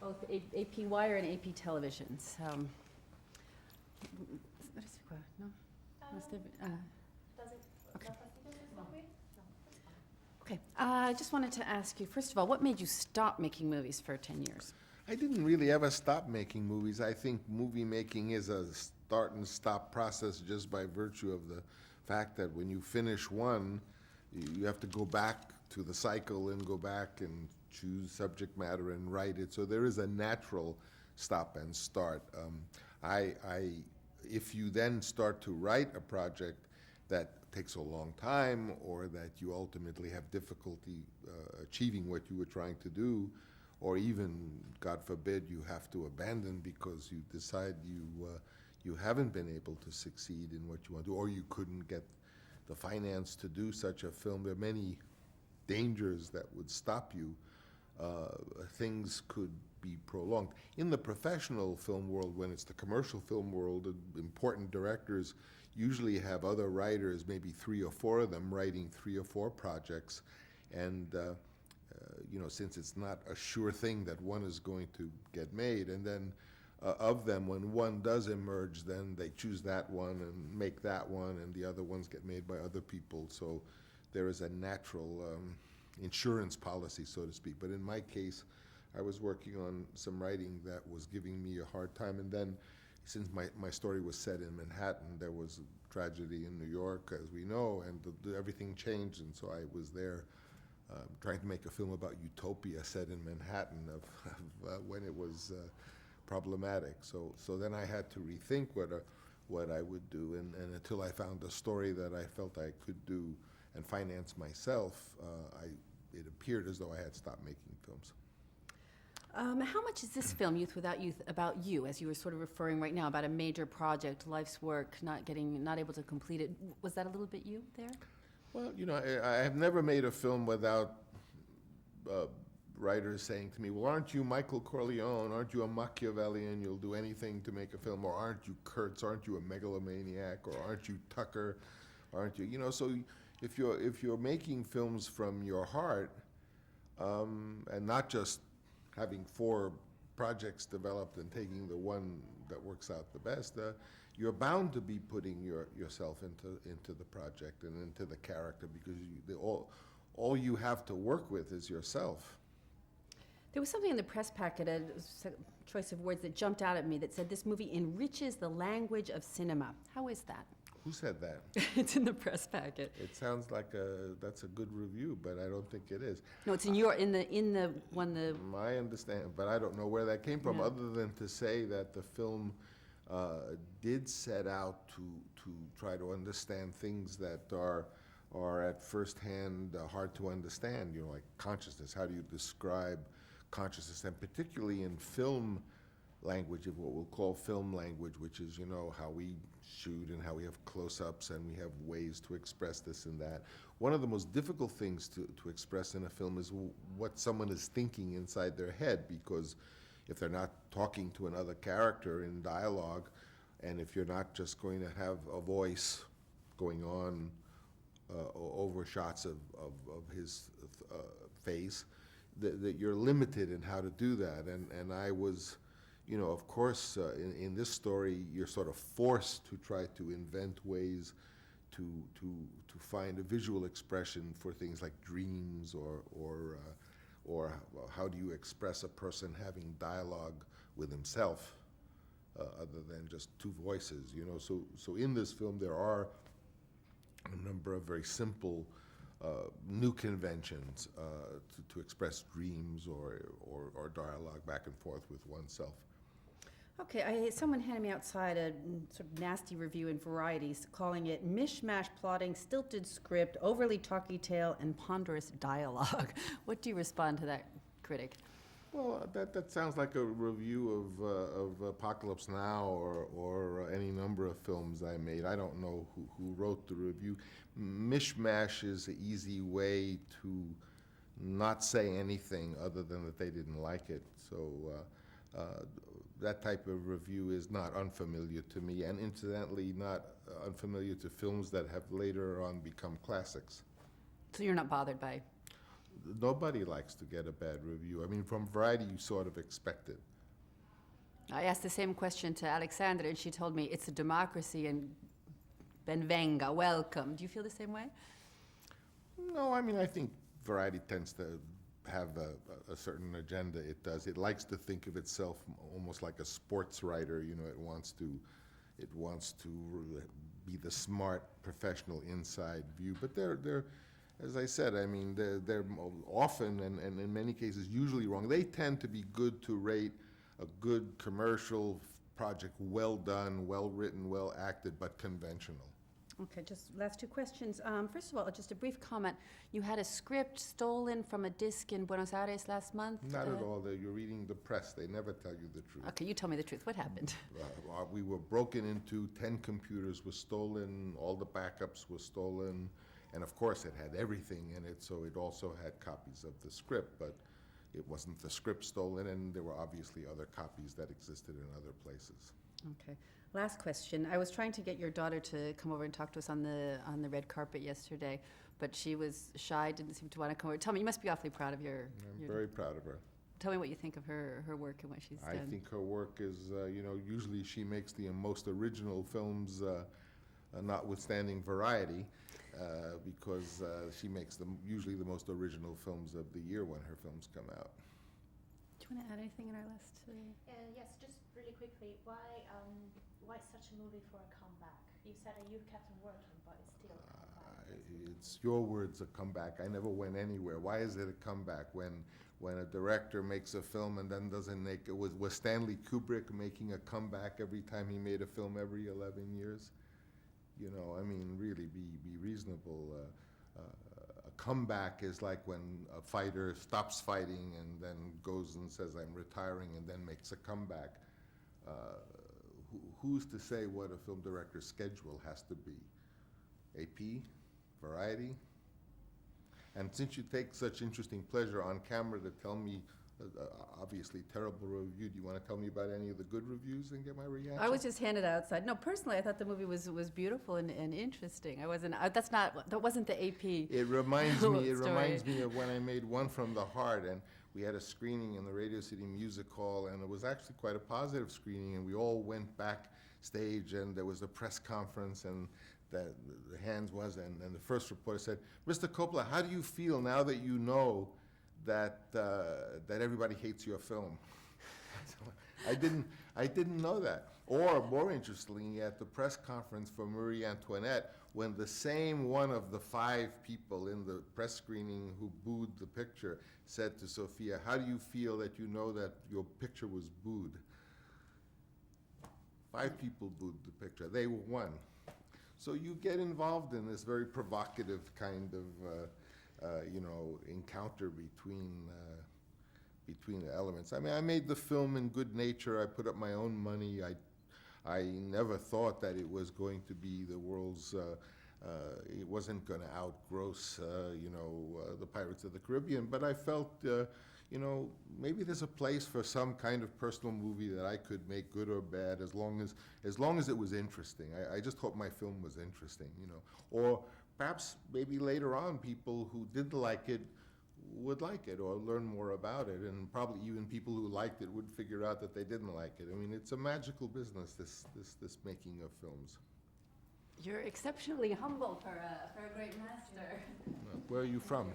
both AP Wire and AP Television. So, no? Okay. Okay. I just wanted to ask you, first of all, what made you stop making movies for 10 years? I didn't really ever stop making movies. I think movie making is a start and stop process just by virtue of the fact that when you finish one, you have to go back to the cycle and go back and choose subject matter and write it. So there is a natural stop and start. If you then start to write a project that takes a long time or that you ultimately have difficulty achieving what you were trying to do, or even, God forbid, you have to abandon because you decide you haven't been able to succeed in what you want to do, or you couldn't get the finance to do such a film. There are many dangers that would stop you. Things could be prolonged. In the professional film world, when it's the commercial film world, important directors usually have other writers, maybe 3 or 4 of them, writing 3 or 4 projects. And since it's not a sure thing that one is going to get made, and then of them, when one does emerge, then they choose that one and make that one, and the other ones get made by other people. So there is a natural insurance policy, so to speak. But in my case, I was working on some writing that was giving me a hard time, and then since my story was set in Manhattan, there was a tragedy in New York, as we know, and everything changed, and so I was there trying to make a film about utopia set in Manhattan of when it was problematic. So then I had to rethink what I would do, and until I found a story that I felt I could do and finance myself, it appeared as though I had stopped making films. How much is this film, Youth Without Youth, about you, as you were sort of referring right now, about a major project, life's work, not able to complete it? Was that a little bit you there? Well, I have never made a film without writers saying to me, well, aren't you Michael Corleone? Aren't you a Machiavellian? You'll do anything to make a film. Or aren't you Kurtz? Aren't you a megalomaniac? Or aren't you Tucker? Aren't you? So if you're making films from your heart, and not just having 4 projects developed and taking the one that works out the best, you're bound to be putting yourself into the project and into the character, because all you have to work with is yourself. There was something in the press packet, a choice of words that jumped out at me that said this movie enriches the language of cinema. How is that? Who said that? It's in the press packet. It sounds like that's a good review, but I don't think it is. No, it's in the one. I understand, but I don't know where that came from, No. other than to say that the film did set out to try to understand things that are at first hand hard to understand. Like consciousness. How do you describe consciousness, and particularly in film language, of what we'll call film language, which is how we shoot and how we have close-ups and we have ways to express this and that. One of the most difficult things to express in a film is what someone is thinking inside their head, because if they're not talking to another character in dialogue, and if you're not just going to have a voice going on over shots of his face, that you're limited in how to do that. And I was, of course, in this story, you're sort of forced to try to invent ways to find a visual expression for things like dreams, or how do you express a person having dialogue with himself, other than just 2 voices. So in this film there are a number of very simple new conventions to express dreams or dialogue back and forth with oneself. Okay, someone handed me outside a sort of nasty review in Varieties calling it mishmash plotting, stilted script, overly talky tale, and ponderous dialogue. What do you respond to that critic? Well, that sounds like a review of Apocalypse Now or any number of films I made. I don't know who wrote the review. Mishmash is an easy way to not say anything other than that they didn't like it. So that type of review is not unfamiliar to me, and incidentally not unfamiliar to films that have later on become classics. So you're not bothered by Nobody likes to get a bad review. I mean, from Variety, you sort of expect it. I asked the same question to Alexandra, and she told me it's a democracy and benvenga, welcome. Do you feel the same way? No, I mean, I think Variety tends to have a certain agenda. It does. It likes to think of itself almost like a sports writer. You know, it wants to be the smart professional inside view. But they're as I said, I mean, they're often and in many cases usually wrong. They tend to be good to rate a good commercial project, well done, well written, well acted, but conventional. Okay, just last two questions. First of all, just a brief comment. You had a script stolen from a disc in Buenos Aires last month. Not at all. You're reading the press. They never tell you the truth. Okay, you tell me the truth. What happened? We were broken into, 10 computers were stolen, all the backups were stolen, and of course it had everything in it, so it also had copies of the script, but it wasn't the script stolen, and there were obviously other copies that existed in other places. Okay. Last question. I was trying to get your daughter to come over and talk to us on the red carpet yesterday, but she was shy, didn't seem to want to come over. Tell me, you must be awfully proud of your... I'm very proud of her. Tell me what you think of her work and what she's done. I think her work is, usually she makes the most original films, notwithstanding Variety, because she makes usually the most original films of the year when her films come out. Do you want to add anything in our list? Yes, just really quickly, why such a movie for a comeback? You said that you kept on working, but it's still a comeback. It's your words, a comeback. I never went anywhere. Why is it a comeback when a director makes a film and then doesn't make it? Was Stanley Kubrick making a comeback every time he made a film every 11 years? You know, I mean, really be reasonable. A comeback is like when a fighter stops fighting and then goes and says, I'm retiring, and then makes a comeback. Who's to say what a film director's schedule has to be? AP? Variety? And since you take such interesting pleasure on camera to tell me obviously terrible review, do you want to tell me about any of the good reviews and get my reaction? I was just handed outside. No, personally, I thought the movie was beautiful and interesting. That wasn't the AP. It reminds me story. of when I made One from the Heart, and we had a screening in the Radio City Music Hall, and it was actually quite a positive screening, and we all went backstage, and there was a press conference, and the hands was, and the first reporter said, Mr. Coppola, how do you feel now that you know that everybody hates your film? I didn't know that. Or more interestingly, at the press conference for Marie Antoinette, when the same one of the 5 people in the press screening who booed the picture said to Sophia, how do you feel that you know that your picture was booed? 5 people booed the picture. They were one. So you get involved in this very provocative kind of encounter between the elements. I mean, I made the film in good nature. I put up my own money. I never thought that it was going to be the world's, it wasn't going to outgross, the Pirates of the Caribbean. But I felt, maybe there's a place for some kind of personal movie that I could make, good or bad, as long as it was interesting. I just hope my film was interesting, Or perhaps maybe later on people who didn't like it would like it or learn more about it, and probably even people who liked it would figure out that they didn't like it. I mean, it's a magical business, this making of films. You're exceptionally humble for a great master. Where are you from?